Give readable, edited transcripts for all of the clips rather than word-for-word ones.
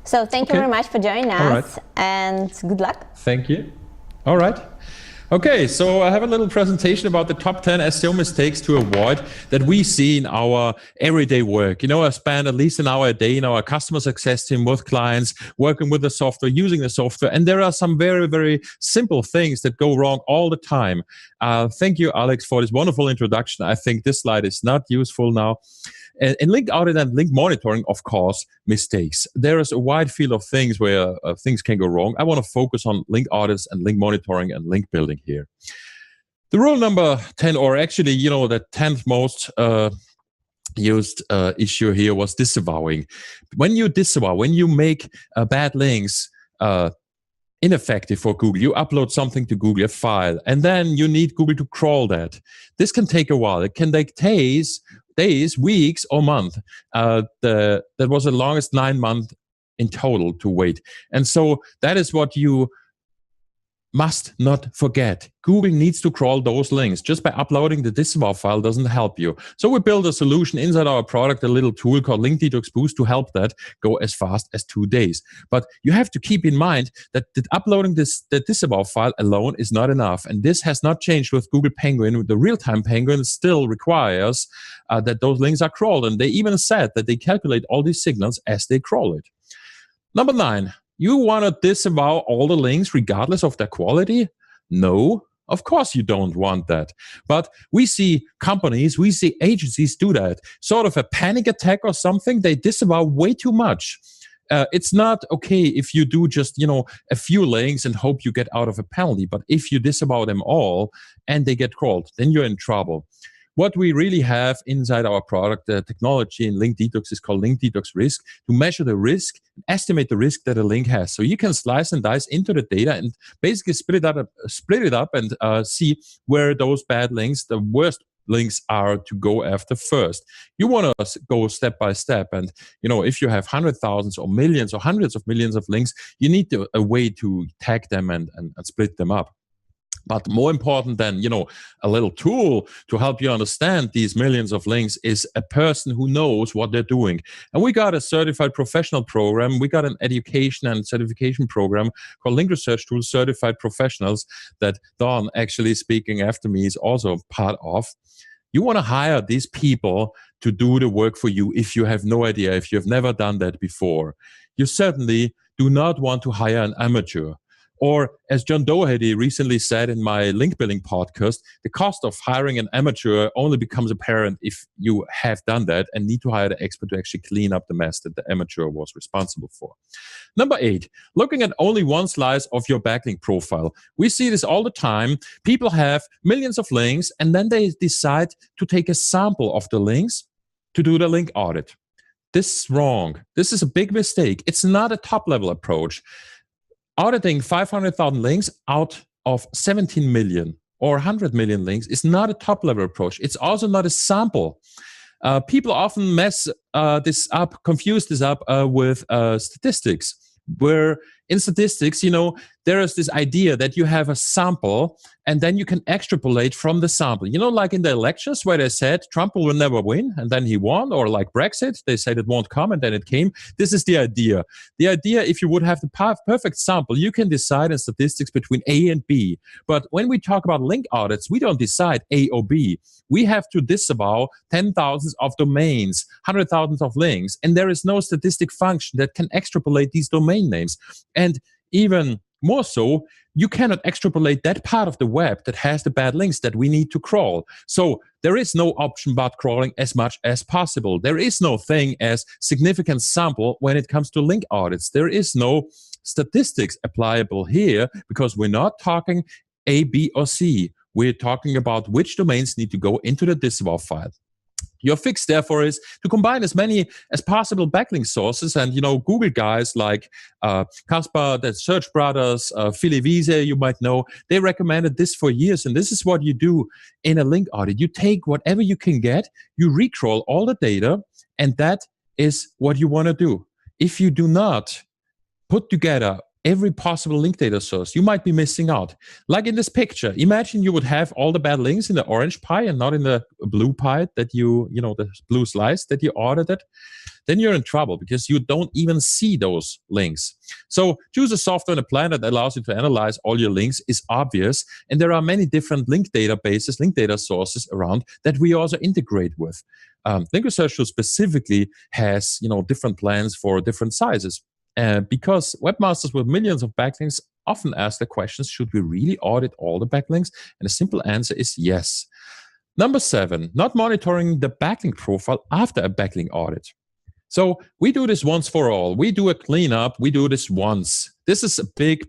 So thank you very much for joining us, and good luck. Thank you. All right. Okay, so I have a little presentation about the top 10 SEO mistakes to avoid that we see in our everyday work. You know, I spend at least an hour a day in our customer success team with clients, working with the software, using the software, and there are some very, very simple things that go wrong all the time. Thank you, Alex, for this wonderful introduction. I think this slide is not useful now. In link audit and link monitoring, of course, mistakes. There is a wide field of things where things can go wrong. I want to focus on link audits and link monitoring and link building here. The rule number 10, or actually, you know, the 10th most used issue here was disavowing. When you disavow, when you make bad links ineffective for Google, you upload something to Google, a file, and then you need Google to crawl that. This can take a while. It can take days, weeks, or month. That was the longest 9 months in total to wait. And so that is what you must not forget. Google needs to crawl those links. Just by uploading the disavow file doesn't help you. So we built a solution inside our product, a little tool called Link Detox Boost to help that go as fast as 2 days. But you have to keep in mind that uploading the disavow file alone is not enough. And this has not changed with Google Penguin. The real-time Penguin still requires that those links are crawled. And they even said that they calculate all these signals as they crawl it. Number 9. You want to disavow all the links regardless of their quality? No, of course you don't want that. But we see companies, we see agencies do that. Sort of a panic attack or something, they disavow way too much. It's not okay if you do just, you know, a few links and hope you get out of a penalty. But if you disavow them all and they get crawled, then you're in trouble. What we really have inside our product, the technology in Link Detox is called Link Detox Risk, to measure the risk, estimate the risk that a link has. So you can slice and dice into the data and basically split it up and see where those bad links, the worst links, are to go after first. You want to go step by step. And, you know, if you have hundreds or millions or hundreds of millions of links, you need a way to tag them and split them up. But more important than, you know, a little tool to help you understand these millions of links is a person who knows what they're doing. And we got a certified professional program. We got an education and certification program called Link Research Tools Certified Professionals that Don, actually speaking after me, is also part of. You want to hire these people to do the work for you if you have no idea, if you've never done that before. You certainly do not want to hire an amateur. Or, as John Doherty recently said in my link building podcast, the cost of hiring an amateur only becomes apparent if you have done that and need to hire the expert to actually clean up the mess that the amateur was responsible for. Number 8, looking at only one slice of your backlink profile. We see this all the time. People have millions of links and then they decide to take a sample of the links to do the link audit. This is wrong. This is a big mistake. It's not a top-level approach. Auditing 500,000 links out of 17 million or 100 million links is not a top-level approach. It's also not a sample. People often confuse this up with statistics, where in statistics, you know, there is this idea that you have a sample and then you can extrapolate from the sample. You know, like in the elections where they said Trump will never win and then he won, or like Brexit, they said it won't come and then it came. This is the idea. The idea, if you would have the perfect sample, you can decide in statistics between A and B. But when we talk about link audits, we don't decide A or B. We have to disavow 10,000s of domains, 100,000s of links, and there is no statistic function that can extrapolate these domain names. And even more so, you cannot extrapolate that part of the web that has the bad links that we need to crawl. So there is no option but crawling as much as possible. There is no thing as significant sample when it comes to link audits. There is no statistics applicable here because we're not talking A, B, or C. We're talking about which domains need to go into the disavow file. Your fix, therefore, is to combine as many as possible backlink sources. And, you know, Google guys like Caspar, the Search Brothers, Philly Wiese, you might know, they recommended this for years. And this is what you do in a link audit. You take whatever you can get, you recrawl all the data, and that is what you want to do. If you do not put together every possible link data source, you might be missing out. Like in this picture, imagine you would have all the bad links in the orange pie and not in the blue pie that the blue slice that you audited. Then you're in trouble because you don't even see those links. So choose a software and a plan that allows you to analyze all your links is obvious. And there are many different link databases, link data sources around that we also integrate with. Link Research Tool specifically has different plans for different sizes. Because webmasters with millions of backlinks often ask the questions, should we really audit all the backlinks? And the simple answer is yes. Number 7, not monitoring the backlink profile after a backlink audit. So we do this once for all. We do a cleanup. We do this once. This is a big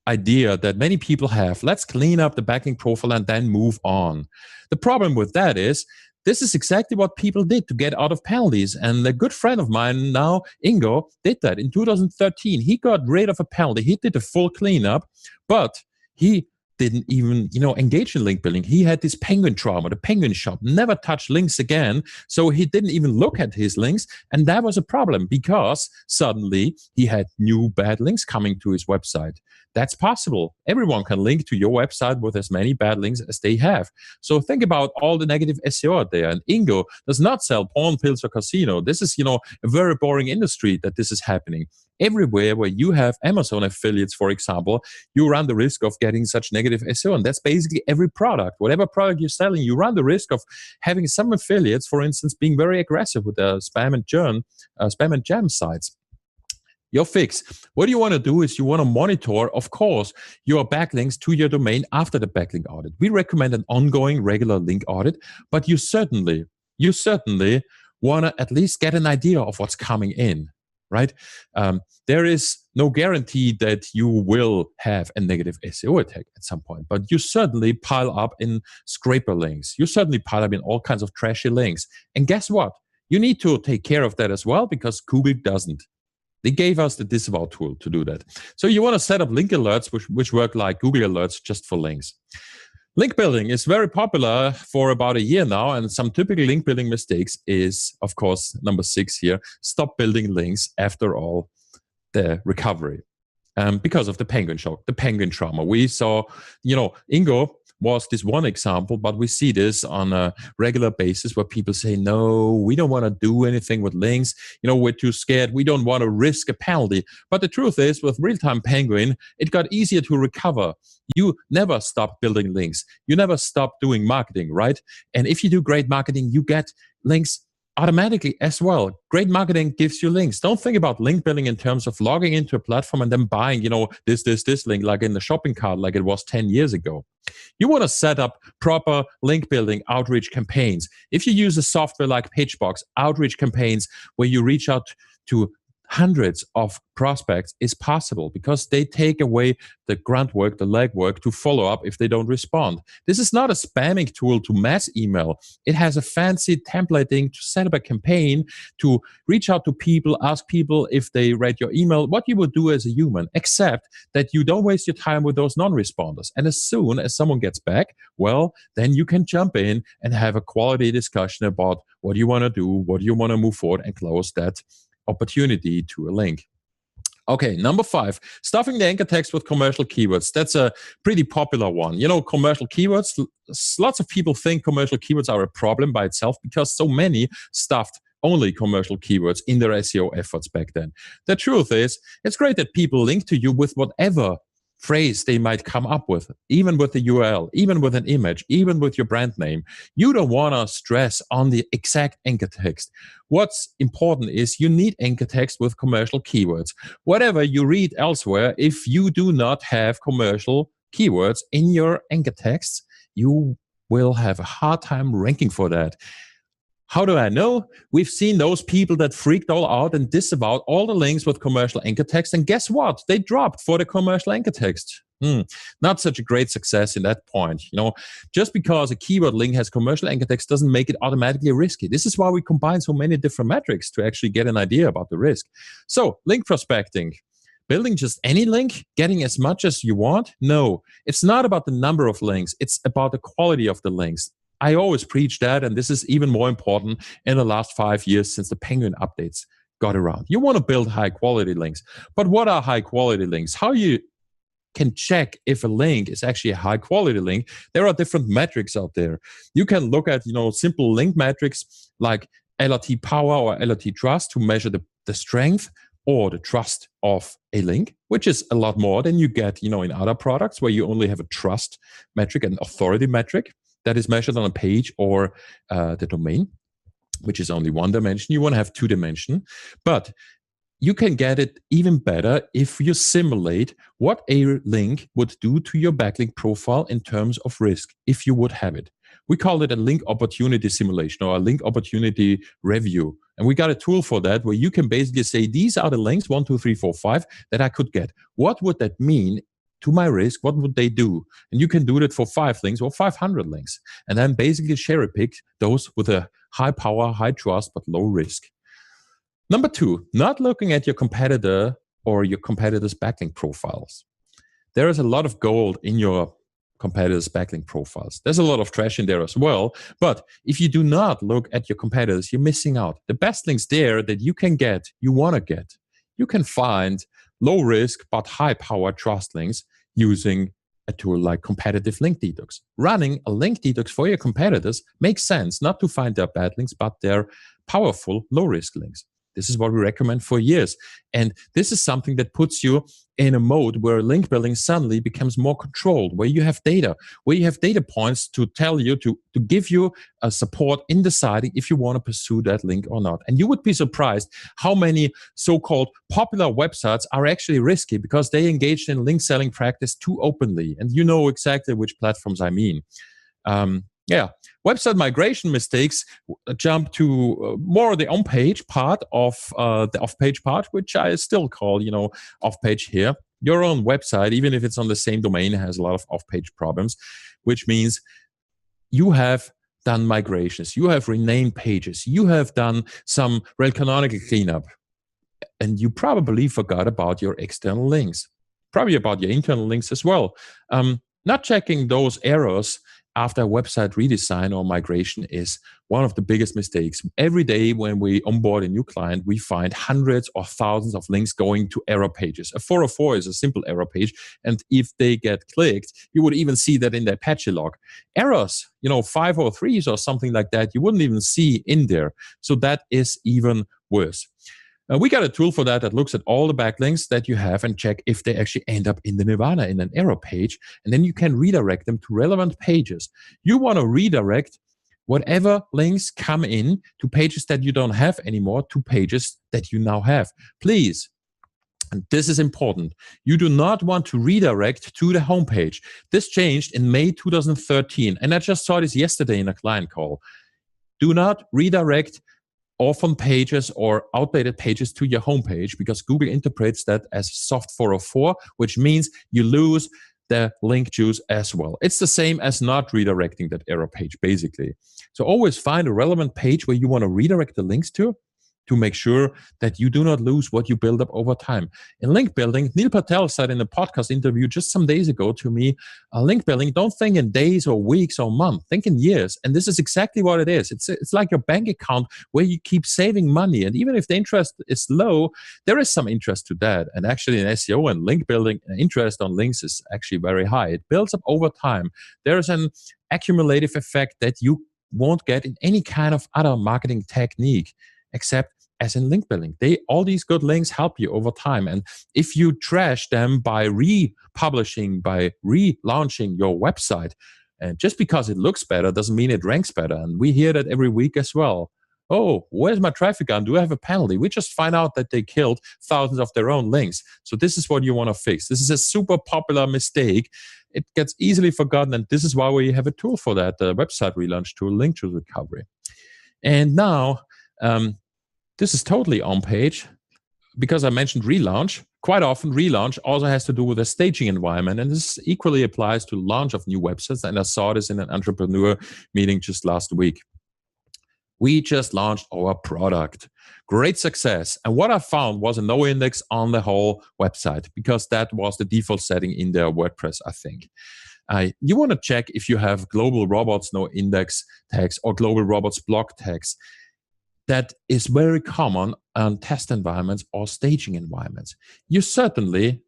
idea that many people have. Let's clean up the backlink profile and then move on. The problem with that is this is exactly what people did to get out of penalties. And a good friend of mine now, Ingo, did that in 2013. He got rid of a penalty. He did a full cleanup, but he didn't even, engage in link building. He had this penguin trauma, the penguin shop, never touched links again. So he didn't even look at his links. And that was a problem because suddenly he had new bad links coming to his website. That's possible. Everyone can link to your website with as many bad links as they have. So think about all the negative SEO out there. And Ingo does not sell porn, pills, or casino. This is, a very boring industry that this is happening. Everywhere where you have Amazon affiliates, for example, you run the risk of getting such negative SEO. And that's basically every product. Whatever product you're selling, you run the risk of having some affiliates, for instance, being very aggressive with the spam and jam sites. Your fix. What you want to do is you want to monitor, of course, your backlinks to your domain after the backlink audit. We recommend an ongoing regular link audit, but you certainly want to at least get an idea of what's coming in, right? There is no guarantee that you will have a negative SEO attack at some point, but you certainly pile up in scraper links. You certainly pile up in all kinds of trashy links. And guess what? You need to take care of that as well because Google doesn't. They gave us the Disavow tool to do that. So you want to set up link alerts, which work like Google Alerts just for links. Link building is very popular for about a year now, and some typical link building mistakes is, of course, number 6 here, stop building links after all the recovery. Because of the penguin shock, the penguin trauma. We saw, Ingo was this one example, but we see this on a regular basis where people say, no, we don't want to do anything with links. We're too scared. We don't want to risk a penalty. But the truth is, with real-time Penguin, it got easier to recover. You never stop building links. You never stop doing marketing, right? And if you do great marketing, you get links automatically as well. Great marketing gives you links. Don't think about link building in terms of logging into a platform and then buying, this link like in the shopping cart, like it was 10 years ago. You want to set up proper link building outreach campaigns. If you use a software like PageBox, outreach campaigns where you reach out to hundreds of prospects is possible because they take away the grunt work, the legwork to follow up if they don't respond. This is not a spamming tool to mass email. It has a fancy templating to set up a campaign, to reach out to people, ask people if they read your email, what you would do as a human, except that you don't waste your time with those non-responders. And as soon as someone gets back, well, then you can jump in and have a quality discussion about what you want to do, what you want to move forward, and close that opportunity to a link. Okay, number 5, stuffing the anchor text with commercial keywords. That's a pretty popular one. Commercial keywords, lots of people think commercial keywords are a problem by itself because so many stuffed only commercial keywords in their SEO efforts back then. The truth is, it's great that people link to you with whatever phrase they might come up with, even with the URL, even with an image, even with your brand name. You don't want to stress on the exact anchor text. What's important is you need anchor text with commercial keywords. Whatever you read elsewhere, if you do not have commercial keywords in your anchor texts, you will have a hard time ranking for that. How do I know? We've seen those people that freaked all out and disavowed all the links with commercial anchor text. And guess what? They dropped for the commercial anchor text. Not such a great success in that point. Just because a keyword link has commercial anchor text doesn't make it automatically risky. This is why we combine so many different metrics to actually get an idea about the risk. So, link prospecting. Building just any link, getting as much as you want? No, it's not about the number of links. It's about the quality of the links. I always preach that, and this is even more important in the last 5 years since the Penguin updates. got around. You want to build high quality links. But what are high quality links? How you can check if a link is actually a high quality link? There are different metrics out there. You can look at, simple link metrics like LRT power or LRT trust to measure the strength or the trust of a link, which is a lot more than you get, in other products where you only have a trust metric, an authority metric that is measured on a page or the domain, which is only one dimension. You want to have 2 dimension, but you can get it even better if you simulate what a link would do to your backlink profile in terms of risk, if you would have it. We call it a link opportunity simulation or a link opportunity review. And we got a tool for that where you can basically say, these are the links, 1, 2, 3, 4, 5, that I could get. What would that mean to my risk? What would they do? And you can do that for 5 links or 500 links. And then basically cherry pick those with a high power, high trust, but low risk. Number 2, not looking at your competitor or your competitor's backlink profiles. There is a lot of gold in your competitors' backlink profiles. There's a lot of trash in there as well. But if you do not look at your competitors, you're missing out. The best links there that you can get, you want to get. You can find low risk but high power trust links using a tool like Competitive Link Detox. Running a link detox for your competitors makes sense, not to find their bad links, but their powerful low risk links. This is what we recommend for years. And this is something that puts you in a mode where link building suddenly becomes more controlled, where you have data points to tell you, to give you a support in deciding if you want to pursue that link or not. And you would be surprised how many so-called popular websites are actually risky because they engaged in link selling practice too openly. And you know exactly which platforms I mean. Website migration mistakes jump to more the on-page part of the off-page part, which I still call, off-page here. Your own website, even if it's on the same domain, has a lot of off-page problems, which means you have done migrations, you have renamed pages, you have done some rel canonical cleanup, and you probably forgot about your external links, probably about your internal links as well. Not checking those errors after a website redesign or migration is one of the biggest mistakes. Every day when we onboard a new client, we find hundreds or thousands of links going to error pages. A 404 is a simple error page, and if they get clicked, you would even see that in the Apache log. Errors, 503s or something like that, you wouldn't even see in there. So that is even worse. We got a tool for that looks at all the backlinks that you have and check if they actually end up in the nirvana, in an error page. And then you can redirect them to relevant pages. You want to redirect whatever links come in to pages that you don't have anymore to pages that you now have. Please, and this is important, you do not want to redirect to the homepage. This changed in May 2013. And I just saw this yesterday in a client call. Do not redirect orphan pages or outdated pages to your homepage because Google interprets that as soft 404, which means you lose the link juice as well. It's the same as not redirecting that error page, basically. So always find a relevant page where you want to redirect the links to make sure that you do not lose what you build up over time. In link building, Neil Patel said in a podcast interview just some days ago to me, link building, don't think in days or weeks or months, think in years. And this is exactly what it is. It's like your bank account where you keep saving money. And even if the interest is low, there is some interest to that. And actually in SEO and link building, interest on links is actually very high. It builds up over time. There's an accumulative effect that you won't get in any kind of other marketing technique, except as in link building. All these good links help you over time. And if you trash them by republishing, by relaunching your website, and just because it looks better doesn't mean it ranks better. And we hear that every week as well. Oh, where's my traffic gone? Do I have a penalty? We just find out that they killed thousands of their own links. So this is what you want to fix. This is a super popular mistake. It gets easily forgotten. And this is why we have a tool for that, the website relaunch tool, link juice recovery. And now, this is totally on page because I mentioned relaunch. Quite often, relaunch also has to do with a staging environment, and this equally applies to launch of new websites. And I saw this in an entrepreneur meeting just last week. We just launched our product. Great success. And what I found was a no index on the whole website because that was the default setting in their WordPress, I think. You want to check if you have global robots no index tags or global robots block tags. that is very common on test environments or staging environments. You certainly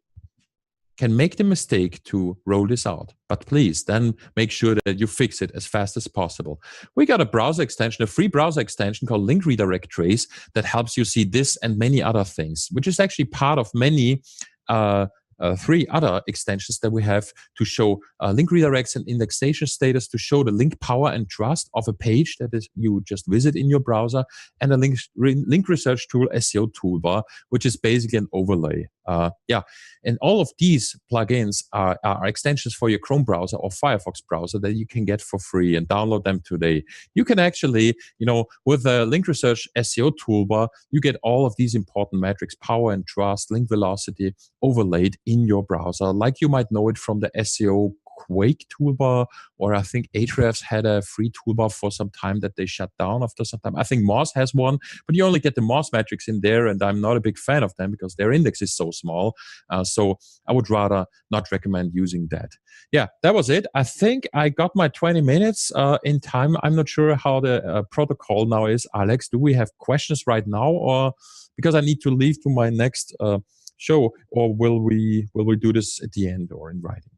can make the mistake to roll this out, but please then make sure that you fix it as fast as possible. We got a browser extension, a free browser extension called Link Redirect Trace that helps you see this and many other things, which is actually part of many 3 other extensions that we have to show link redirects and indexation status, to show the link power and trust of a page that is you just visit in your browser, and a link research tool SEO toolbar, which is basically an overlay. And all of these plugins are extensions for your Chrome browser or Firefox browser that you can get for free, and download them today. You can actually, with the link research SEO toolbar, you get all of these important metrics, power and trust, link velocity, overlaid in your browser, like you might know it from the SEO Quake toolbar, or I think Ahrefs had a free toolbar for some time that they shut down after some time. I think Moz has one, but you only get the Moz metrics in there, and I'm not a big fan of them because their index is so small. So I would rather not recommend using that. Yeah, that was it. I think I got my 20 minutes in time. I'm not sure how the protocol now is. Alex, do we have questions right now, or because I need to leave to my next show, or will we do this at the end or in writing?